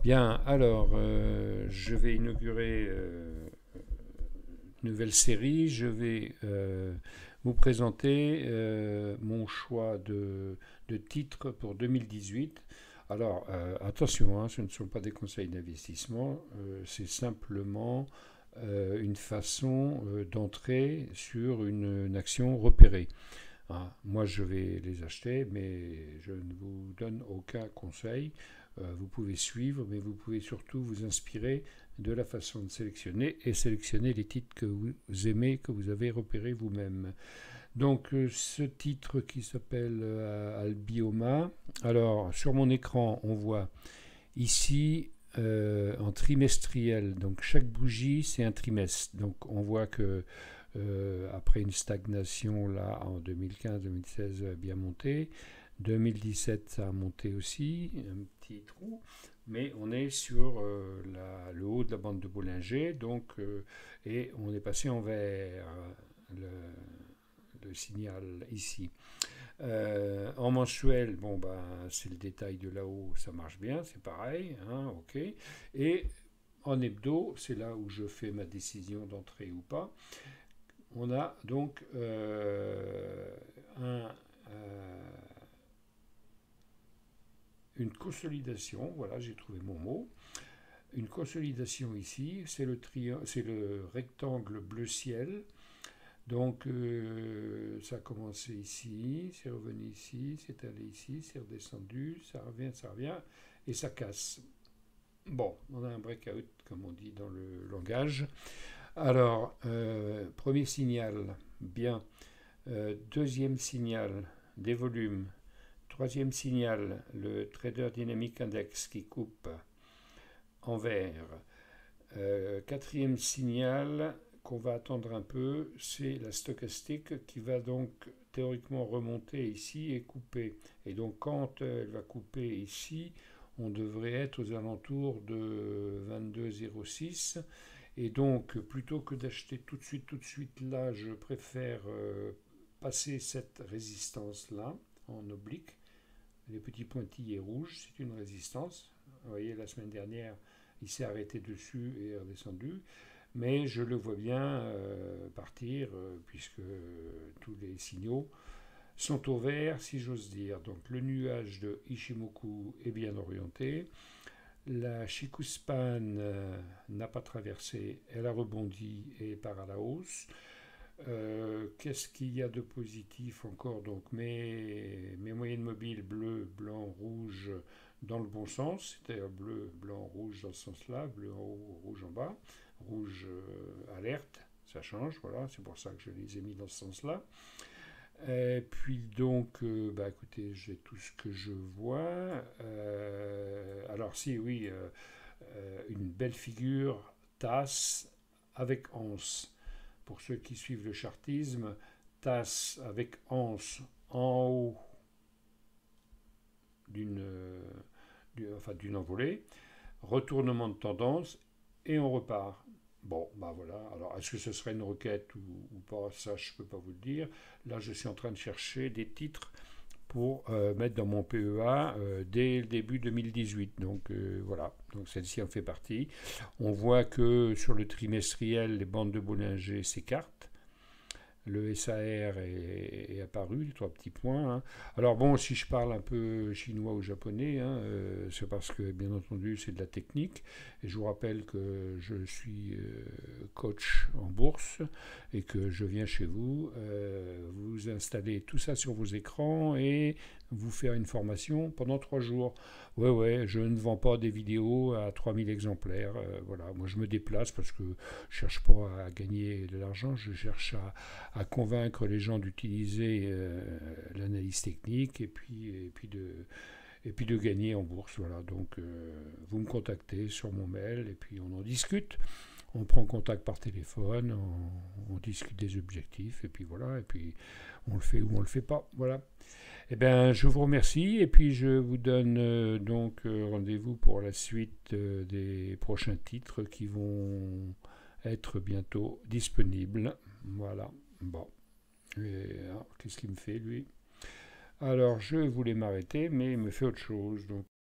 Bien, alors, je vais inaugurer une nouvelle série. Je vais vous présenter mon choix de titres pour 2018. Alors, attention, hein, ce ne sont pas des conseils d'investissement, c'est simplement une façon d'entrer sur une action repérée. Ah, moi, je vais les acheter, mais je ne vous donne aucun conseil. Vous pouvez suivre, mais vous pouvez surtout vous inspirer de la façon de sélectionner et sélectionner les titres que vous aimez, que vous avez repérés vous-même. Donc, ce titre qui s'appelle Albioma. Alors, sur mon écran, on voit ici en trimestriel. Donc, chaque bougie, c'est un trimestre. Donc, on voit que après une stagnation là en 2015-2016 bien monté, 2017 ça a monté aussi, un petit trou, mais on est sur le haut de la bande de Bollinger, donc et on est passé en vert, le signal ici. En mensuel, bon ben c'est le détail de là-haut, ça marche bien, c'est pareil, hein, ok. Et en hebdo, c'est là où je fais ma décision d'entrée ou pas. On a donc une consolidation, voilà, j'ai trouvé mon mot. Une consolidation ici, c'est le rectangle bleu ciel. Donc ça a commencé ici, c'est revenu ici, c'est allé ici, c'est redescendu, ça revient, et ça casse. Bon, on a un breakout, comme on dit dans le langage. Alors, premier signal, bien. Deuxième signal, des volumes. Troisième signal, le Trader Dynamic Index qui coupe en vert. Quatrième signal qu'on va attendre un peu, c'est la stochastique qui va donc théoriquement remonter ici et couper. Et donc quand elle va couper ici, on devrait être aux alentours de 22,06. Et donc, plutôt que d'acheter tout de suite là, je préfère passer cette résistance-là en oblique. Les petits pointillés rouges, c'est une résistance. Vous voyez, la semaine dernière, il s'est arrêté dessus et est redescendu. Mais je le vois bien partir, puisque tous les signaux sont au vert, si j'ose dire. Donc, le nuage de Ishimoku est bien orienté. La Chikuspan n'a pas traversé, elle a rebondi et part à la hausse. Qu'est-ce qu'il y a de positif encore? Donc mes moyennes mobiles bleu, blanc, rouge dans le bon sens, c'est-à-dire bleu, blanc, rouge dans ce sens-là, bleu en haut, rouge en bas, rouge alerte, ça change, voilà, c'est pour ça que je les ai mis dans ce sens-là. Et puis donc, bah écoutez, j'ai tout ce que je vois. Alors si, oui, une belle figure, tasse avec anse. Pour ceux qui suivent le chartisme, tasse avec anse en haut d'une envolée, retournement de tendance et on repart. Bon, bah voilà. Alors, est-ce que ce serait une requête ou pas? Ça, je ne peux pas vous le dire. Là, je suis en train de chercher des titres pour mettre dans mon PEA dès le début 2018. Donc voilà, donc celle-ci en fait partie. On voit que sur le trimestriel, les bandes de Bollinger s'écartent. Le SAR est apparu, les trois petits points. Hein. Alors bon, si je parle un peu chinois ou japonais, hein, c'est parce que bien entendu c'est de la technique. Et je vous rappelle que je suis coach en bourse et que je viens chez vous, vous installez tout ça sur vos écrans et vous faire une formation pendant 3 jours. Ouais, je ne vends pas des vidéos à 3000 exemplaires. Voilà, moi je me déplace parce que je cherche pas à gagner de l'argent, je cherche à convaincre les gens d'utiliser l'analyse technique et puis de gagner en bourse. Voilà, donc vous me contactez sur mon mail et puis on en discute. On prend contact par téléphone, on discute des objectifs et puis voilà, et puis on le fait ou on le fait pas. Voilà. Eh bien, je vous remercie et puis je vous donne donc rendez-vous pour la suite des prochains titres qui vont être bientôt disponibles. Voilà. Bon. Qu'est-ce qu'il me fait, lui? Alors, je voulais m'arrêter, mais il me fait autre chose. Donc,